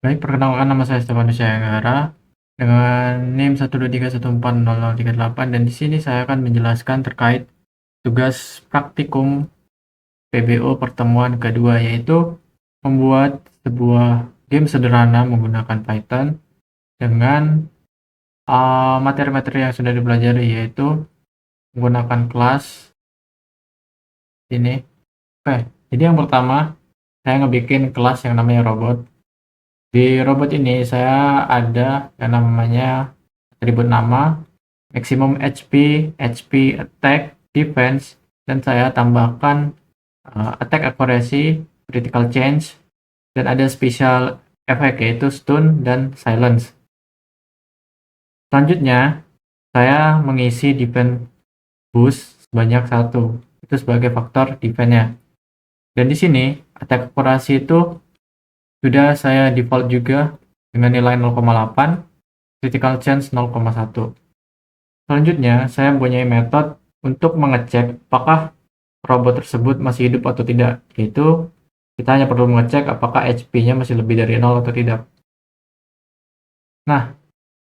Baik, perkenalkan nama saya Stefanus Anggara dengan NIM 123140038 dan di sini saya akan menjelaskan terkait tugas praktikum PBO pertemuan kedua, yaitu membuat sebuah game sederhana menggunakan Python dengan materi-materi yang sudah dipelajari, yaitu menggunakan kelas ini. Oke, jadi yang pertama saya ngebikin kelas yang namanya robot. Di robot ini saya ada yang namanya atribut nama, maximum HP, HP, attack, defense, dan saya tambahkan attack accuracy, critical change, dan ada special effect yaitu stun dan silence. Selanjutnya, saya mengisi defense boost sebanyak 1. Itu sebagai faktor defense-nya. Dan di sini, attack accuracy itu sudah saya default juga dengan nilai 0,8, critical chance 0,1. Selanjutnya, saya mempunyai metode untuk mengecek apakah robot tersebut masih hidup atau tidak, yaitu kita hanya perlu mengecek apakah HP-nya masih lebih dari 0 atau tidak. Nah,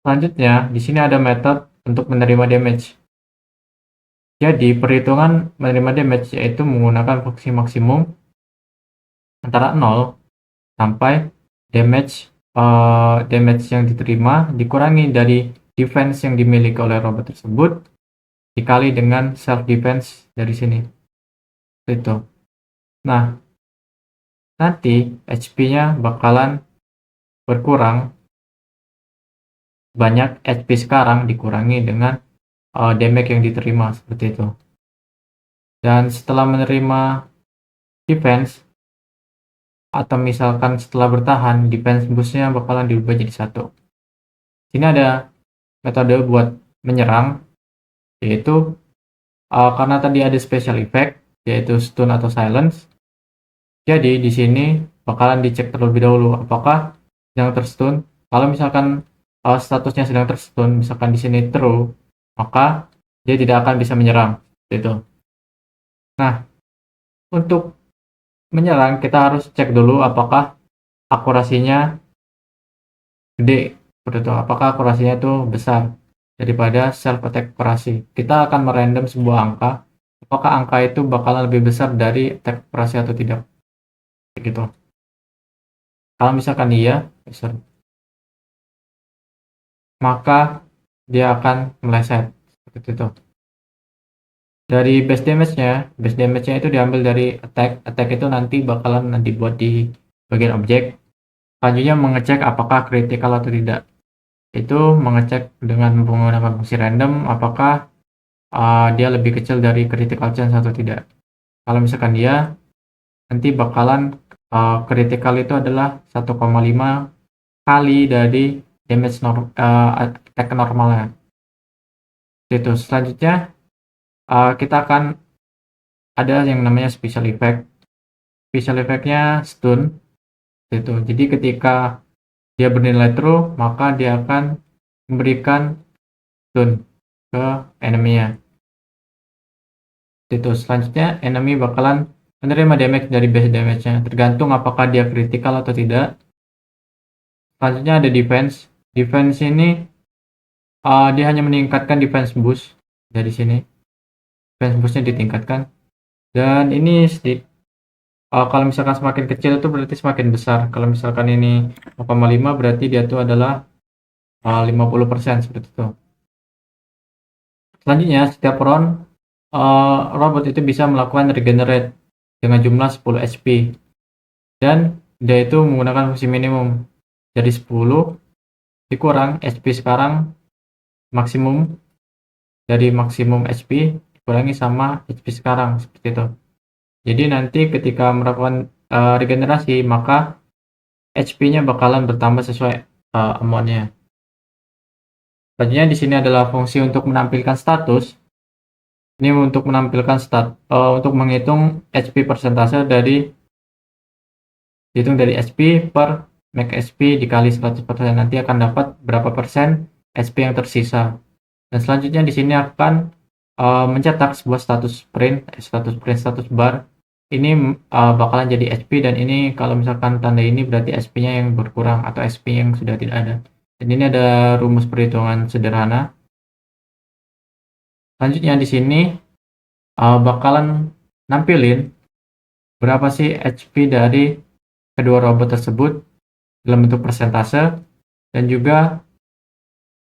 selanjutnya di sini ada metode untuk menerima damage. Jadi, perhitungan menerima damage yaitu menggunakan fungsi maksimum antara 0 sampai damage yang diterima dikurangi dari defense yang dimiliki oleh robot tersebut dikali dengan self defense dari sini. Itu. Nah, nanti HP-nya bakalan berkurang banyak HP sekarang dikurangi dengan damage yang diterima seperti itu. Dan setelah menerima defense atau misalkan setelah bertahan, defense boost-nya bakalan diubah jadi 1. Sini ada metode buat menyerang, yaitu karena tadi ada special effect yaitu stun atau silence. Jadi di sini bakalan dicek terlebih dahulu apakah sedang terstun. Kalau misalkan statusnya sedang terstun, misalkan di sini true, maka dia tidak akan bisa menyerang. Gitu. Nah, untuk menyerang kita harus cek dulu apakah akurasinya gede, seperti itu. Apakah akurasinya itu besar daripada self attack akurasi. Kita akan merandom sebuah angka, apakah angka itu bakalan lebih besar dari attack akurasi atau tidak. Gitu. Kalau misalkan iya, besar, maka dia akan meleset seperti itu. Dari base damage-nya itu diambil dari attack itu nanti bakalan dibuat di bagian objek. Selanjutnya mengecek apakah critical atau tidak. Itu mengecek dengan menggunakan fungsi random apakah dia lebih kecil dari critical chance atau tidak. Kalau misalkan dia nanti bakalan critical itu adalah 1,5 kali dari damage attack normalnya. Itu selanjutnya kita akan ada yang namanya special effect. Special effect-nya stun. Itu. Jadi ketika dia bernilai true, maka dia akan memberikan stun ke enemy-nya. Itu. Selanjutnya enemy bakalan menerima damage dari base damage-nya, tergantung apakah dia critical atau tidak. Selanjutnya ada defense. Defense ini dia hanya meningkatkan defense boost dari sini. Defense boost-nya ditingkatkan. Dan ini kalau misalkan semakin kecil itu berarti semakin besar. Kalau misalkan ini 0,5 berarti dia itu adalah 50% seperti itu. Selanjutnya setiap round robot itu bisa melakukan regenerate dengan jumlah 10 HP dan dia itu menggunakan fungsi minimum dari 10 dikurang HP sekarang maksimum, dari maksimum HP dikurangi sama HP sekarang seperti itu. Jadi nanti ketika melakukan regenerasi maka HP-nya bakalan bertambah sesuai amount-nya. Selanjutnya di sini adalah fungsi untuk menampilkan status. Ini untuk menampilkan untuk menghitung HP persentase dari HP per max HP dikali 100%, nanti akan dapat berapa persen HP yang tersisa. Dan selanjutnya di sini akan mencetak sebuah status bar ini bakalan jadi HP, dan ini kalau misalkan tanda ini berarti SP-nya yang berkurang atau SP yang sudah tidak ada. Dan ini ada rumus perhitungan sederhana. Selanjutnya di sini bakalan nampilin berapa sih HP dari kedua robot tersebut dalam bentuk persentase, dan juga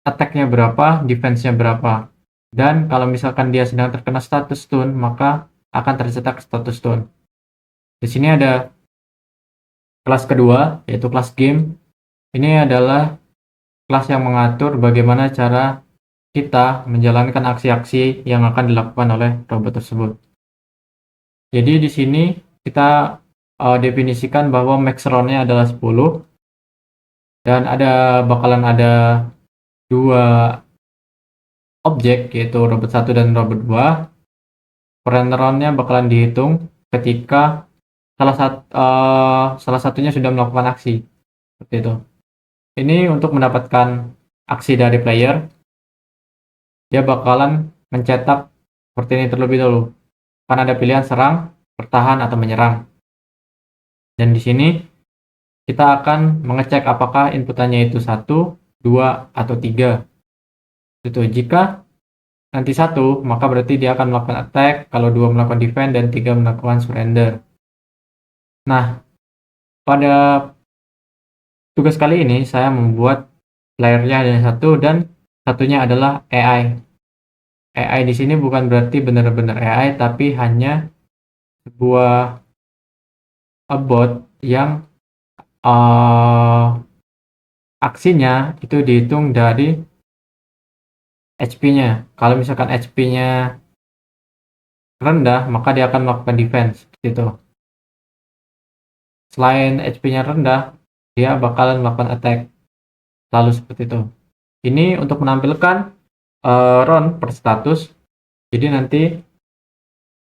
attack-nya berapa, defense-nya berapa. Dan kalau misalkan dia sedang terkena status stun, maka akan tercetak status stun. Di sini ada kelas kedua, yaitu kelas game. Ini adalah kelas yang mengatur bagaimana cara kita menjalankan aksi-aksi yang akan dilakukan oleh robot tersebut. Jadi di sini kita definisikan bahwa max round-nya adalah 10, dan bakalan ada dua objek, yaitu robot 1 dan robot 2. Round-nya bakalan dihitung ketika salah satunya sudah melakukan aksi, seperti itu. Ini untuk mendapatkan aksi dari player, dia bakalan mencetak seperti ini terlebih dahulu. Kan ada pilihan serang, bertahan, atau menyerang. Dan di sini kita akan mengecek apakah inputannya itu 1, 2, atau 3. Itu jika nanti 1, maka berarti dia akan melakukan attack, kalau 2 melakukan defense, dan 3 melakukan surrender. Nah, pada tugas kali ini saya membuat playernya ada 1 dan satunya adalah AI. AI di sini bukan berarti benar-benar AI, tapi hanya sebuah bot yang aksinya itu dihitung dari HP-nya. Kalau misalkan HP-nya rendah, maka dia akan melakukan defense, seperti itu. Selain HP-nya rendah, dia bakalan melakukan attack, lalu seperti itu. Ini untuk menampilkan round per status. Jadi nanti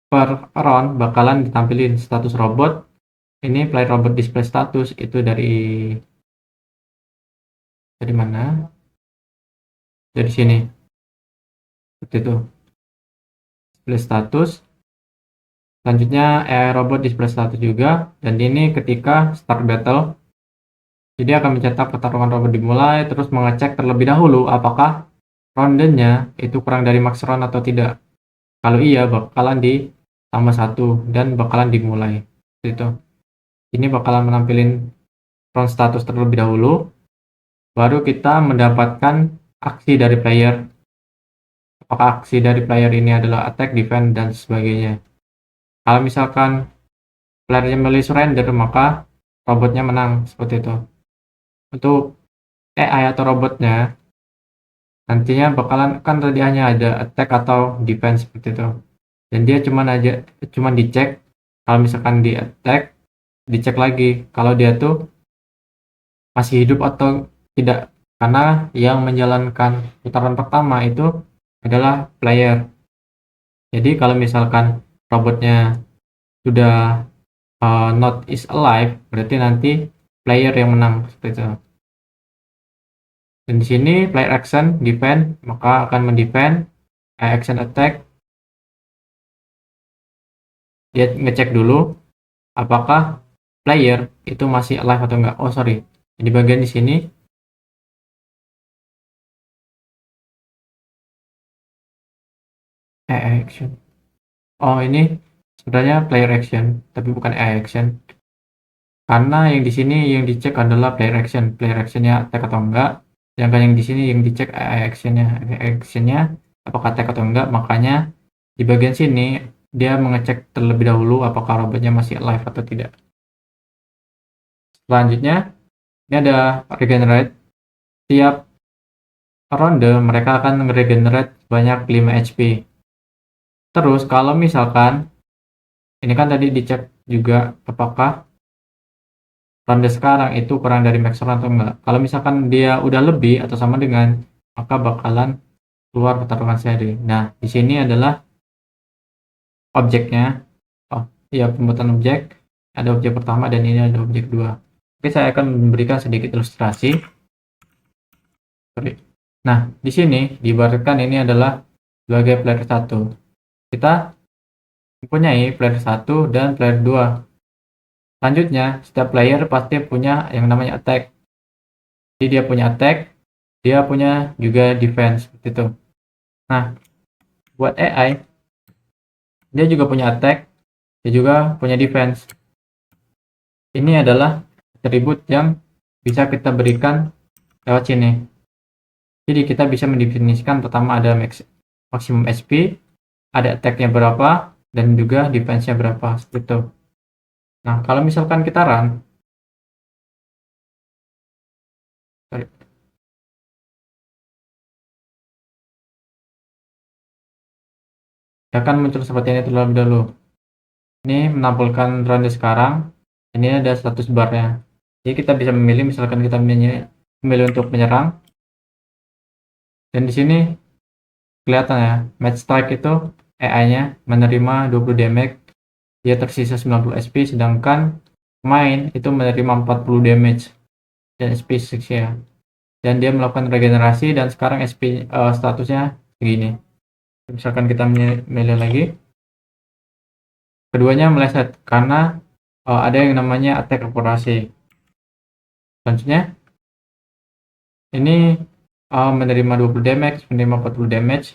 per round bakalan ditampilin status robot. Ini play robot display status itu dari mana? Dari sini. Seperti itu. Display status. Selanjutnya robot display status juga, dan ini ketika start battle. Jadi akan mencetak pertarungan robot dimulai, terus mengecek terlebih dahulu apakah rondenya itu kurang dari max round atau tidak. Kalau iya, bakalan ditambah 1 dan bakalan dimulai. Itu. Ini bakalan menampilin round status terlebih dahulu, baru kita mendapatkan aksi dari player. Apakah aksi dari player ini adalah attack, defense, dan sebagainya. Kalau misalkan playernya memilih surrender, maka robotnya menang, seperti itu. Untuk AI atau robotnya, nantinya bakalan, kan tadi hanya ada attack atau defense, seperti itu. Dan dia cuman dicek, kalau misalkan di attack, dicek lagi kalau dia tuh masih hidup atau tidak, karena yang menjalankan putaran pertama itu adalah player. Jadi kalau misalkan robotnya sudah not is alive, berarti nanti player yang menang, seperti itu. Dan di sini player action defend, maka akan mendefend. Action attack, dia ngecek dulu apakah player itu masih alive atau enggak. Oh sorry, di bagian di sini action. Oh ini sebenarnya player action, tapi bukan action. Karena yang di sini yang dicek adalah player action. Player actionnya attack atau enggak. Sedangkan yang di sini yang dicek actionnya apakah attack atau enggak. Makanya di bagian sini dia mengecek terlebih dahulu apakah robotnya masih alive atau tidak. Selanjutnya ini ada regenerate. Tiap ronde mereka akan regenerate sebanyak 5 HP. Terus kalau misalkan ini kan tadi dicek juga apakah ronde sekarang itu kurang dari max round atau enggak. Kalau misalkan dia udah lebih atau sama dengan, maka bakalan keluar pertarungan seri. Nah, di sini adalah objeknya. Oh, iya, pembuatan objek. Ada objek pertama dan ini ada objek kedua. Oke, saya akan memberikan sedikit ilustrasi. Sorry. Nah, di sini diibaratkan ini adalah sebagai player 1. Kita mempunyai player 1 dan player 2. Selanjutnya, setiap player pasti punya yang namanya attack. Jadi dia punya attack, dia punya juga defense seperti itu. Nah, buat AI, dia juga punya attack, dia juga punya defense. Ini adalah atribut yang bisa kita berikan lewat sini. Jadi kita bisa mendefinisikan pertama ada maksimum SP, ada attack-nya berapa, dan juga defense-nya berapa, seperti itu. Nah, kalau misalkan kita run, akan muncul seperti ini terlebih dahulu. Ini menampilkan runnya sekarang, ini ada status barnya. Jadi kita bisa memilih, misalkan kita memilih untuk menyerang, dan di sini kelihatan ya, match strike itu AI-nya menerima 20 damage, dia tersisa 90 SP, sedangkan main itu menerima 40 damage dan SP 6 ya. Dan dia melakukan regenerasi dan sekarang SP statusnya segini. Misalkan kita milih lagi, keduanya meleset karena ada yang namanya attack akurasi. Selanjutnya ini menerima 20 damage, menerima 40 damage.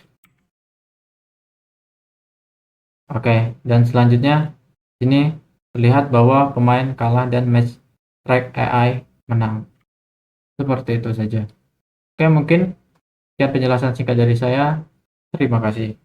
Oke, dan selanjutnya ini terlihat bahwa pemain kalah dan match track AI menang. Seperti itu saja. Oke, mungkin sekian penjelasan singkat dari saya. Terima kasih.